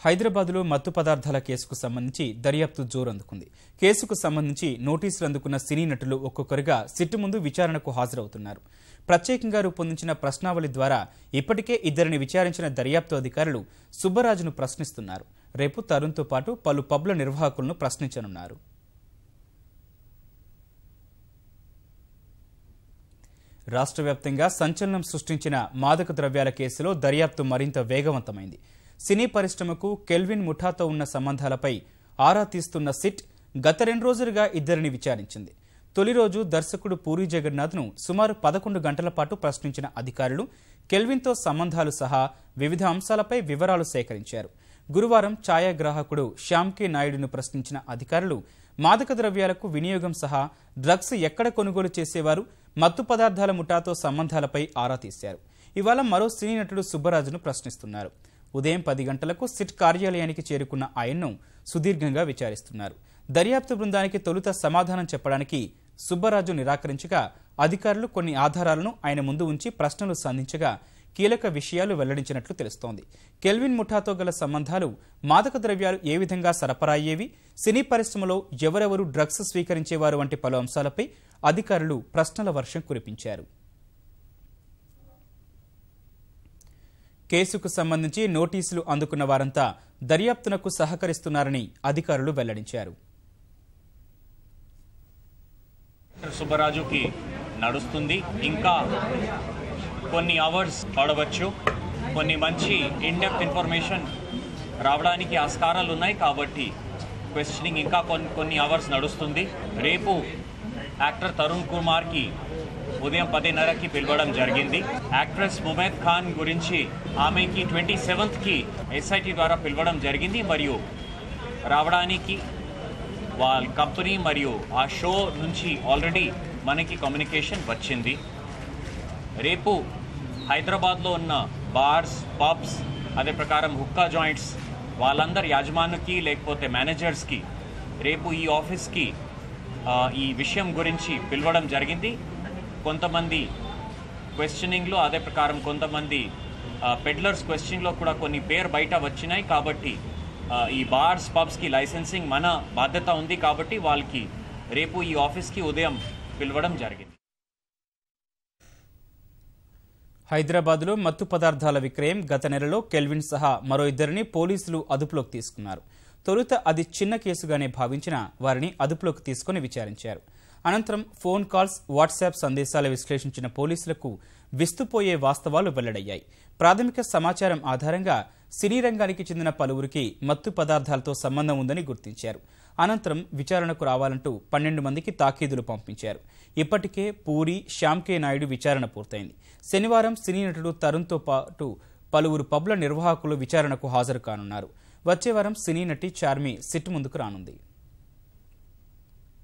హైదరాబాద్లో మత్తు పదార్థాల కేసుకు సంబంధించి దర్యాప్తు జోరందుకుంది. కేసుకు సంబంధించి నోటీసులు అందుకున్న సినీ నటులు ఒక్కొక్కరుగా సిట్టు ముందు విచారణకు హాజరవుతున్నారు. ప్రత్యేకంగా రూపొందించిన ప్రశ్నావళి ద్వారా ఇప్పటికే ఇద్దరిని విచారించిన దర్యాప్తు అధికారులు సుబ్బరాజును ప్రశ్నిస్తున్నారు. రేపు తరుణ్తో పాటు పలు పబ్ల నిర్వాహకులను ప్రశ్నించనున్నారు. రాష్ట్ర వ్యాప్తంగా సంచలనం సృష్టించిన మాదక ద్రవ్యాల కేసులో దర్యాప్తు మరింత వేగవంతమైంది. సినీ పరిశ్రమకు కెల్విన్ ముఠాతో ఉన్న సంబంధాలపై ఆరా తీస్తున్న సిట్ గత 2 రోజులుగా ఇద్దరిని విచారించింది. తొలి రోజు దర్శకుడు పూరి జగన్నాథ్ను సుమారు 11 గంటల పాటు ప్రశ్నించిన అధికారులు కెల్విన్తో సంబంధాలు సహా వివిధ అంశాలపై వివరాలు సేకరించారు. గురువారం ఛాయాగ్రాహకుడు శ్యామ్ కే నాయుడును ప్రశ్నించిన అధికారులు మాదక ద్రవ్యాలకు వినియోగం సహా డ్రగ్స్ ఎక్కడ కొనుగోలు చేసేవారు, మత్తు పదార్థాల ముఠాతో సంబంధాలపై ఆరా తీశారు. ఇవాళ మరో సినీ నటుడు సుబ్బరాజును ప్రశ్నిస్తున్నారు. ఉదయం 10 గంటలకు సిట్ కార్యాలయానికి చేరుకున్న ఆయన్ను సుదీర్ఘంగా విచారిస్తున్నారు. దర్యాప్తు బృందానికి తొలుత సమాధానం చెప్పడానికి సుబ్బరాజు నిరాకరించగా అధికారులు కొన్ని ఆధారాలను ఆయన ముందు ఉంచి ప్రశ్నలు సంధించగా కీలక విషయాలు వెల్లడించినట్లు తెలుస్తోంది. కెల్విన్ ముఠాతో గల సంబంధాలు, మాదక ద్రవ్యాలు ఏ విధంగా సరఫరా అయ్యేవి, సినీ పరిశ్రమలో ఎవరెవరు డ్రగ్స్ స్వీకరించేవారు వంటి పలు అంశాలపై అధికారులు ప్రశ్నల వర్షం కురిపించారు. కేసుకు సంబంధించి నోటీసులు అందుకున్న వారంతా దర్యాప్తునకు సహకరిస్తున్నారని అధికారులు వెల్లడించారు. సుబ్బరాజుకి నడుస్తుంది. ఇంకా కొన్ని అవర్స్ పడవచ్చు. కొన్ని మంచి ఇన్డెప్త్ ఇన్ఫర్మేషన్ రావడానికి ఆస్కారాలు ఉన్నాయి. కాబట్టి క్వశ్చనింగ్ ఇంకా కొన్ని అవర్స్ నడుస్తుంది. రేపు యాక్టర్ తరుణ్ కుమార్కి ఉదయం 10:30కి పిలవడం జరిగింది. యాక్ట్రెస్ ముమైత్ ఖాన్ గురించి ఆమెకి 27కి ఎస్ఐటి ద్వారా పిలవడం జరిగింది. మరియు రావడానికి వాళ్ళ కంపెనీ మరియు ఆ షో నుంచి ఆల్రెడీ మనకి కమ్యూనికేషన్ వచ్చింది. రేపు హైదరాబాద్లో ఉన్న బార్స్, పబ్స్, అదే ప్రకారం హుక్కా జాయింట్స్ వాళ్ళందరి యాజమానుకి లేకపోతే మేనేజర్స్కి రేపు ఈ ఆఫీస్కి ఈ విషయం గురించి పిలవడం జరిగింది. కొంతమంది క్వశ్చనింగ్లో, అదే ప్రకారం కొంతమంది పెడ్లర్స్ క్వశ్చనింగ్లో కూడా కొన్ని పేరు బయట వచ్చినాయి. కాబట్టి ఈ బార్స్, పబ్స్కి లైసెన్సింగ్ మన బాధ్యత ఉంది. కాబట్టి వాళ్ళకి రేపు ఈ ఆఫీస్కి ఉదయం పిలవడం జరిగింది. హైదరాబాద్లో మత్తు పదార్థాల విక్రయం గత నెలలో కెల్విన్ సహా మరో ఇద్దరిని పోలీసులు అదుపులోకి తీసుకున్నారు. తొలుత అది చిన్న కేసుగానే భావించిన వారిని అదుపులోకి తీసుకుని విచారించారు. అనంతరం ఫోన్ కాల్స్, వాట్సాప్ సందేశాలు విశ్లేషించిన పోలీసులకు విస్తుపోయే వాస్తవాలు వెల్లడయ్యాయి. ప్రాథమిక సమాచారం ఆధారంగా సినీ రంగానికి చెందిన పలువురికి మత్తు పదార్థాలతో సంబంధం ఉందని గుర్తించారు. అనంతరం విచారణకు రావాలంటూ 12 మందికి తాకీదులు పంపించారు. ఇప్పటికే పూరి, శ్యామ్ కే నాయుడు విచారణ పూర్తయింది. శనివారం సినీ నటుడు తరుణ్తో పాటు పలువురు పబ్ల నిర్వాహకులు విచారణకు హాజరు కానున్నారు. వచ్చే వారం సినీ నటి చార్మి సిట్ ముందుకు రానుంది.